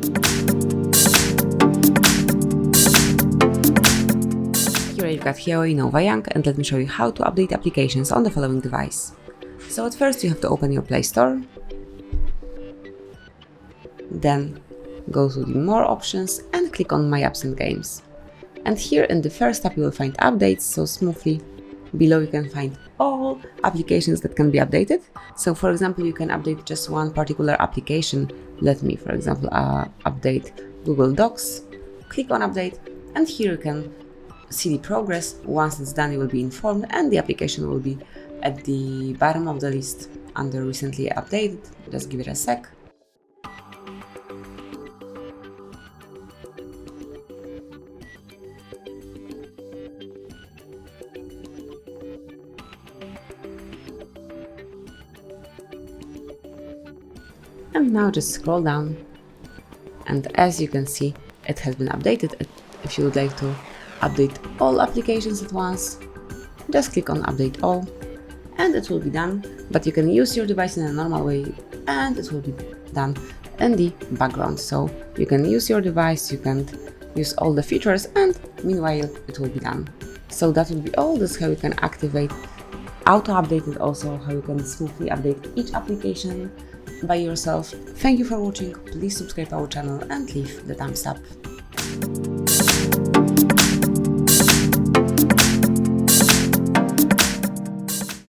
Here I've got HUAWEI Nova Young, and let me show you how to update applications on the following device. So at first you have to open your Play Store, then go to the More options and click on My Apps and Games. And here in the first tab you will find updates, so smoothly below you can find all applications that can be updated. So for example, you can update just one particular application. Let me, for example, update Google Docs. Click on Update, and here you can see the progress. Once it's done, you will be informed, and the application will be at the bottom of the list under Recently Updated. Just give it a sec. And now just scroll down, and as you can see, it has been updated. If you would like to update all applications at once, just click on Update All, and it will be done. But you can use your device in a normal way, and it will be done in the background. So you can use your device, you can use all the features, and meanwhile it will be done. So that will be all. This is how you can activate auto update, and also how you can smoothly update each application by yourself. Thank you for watching. Please subscribe our channel and leave the thumbs up.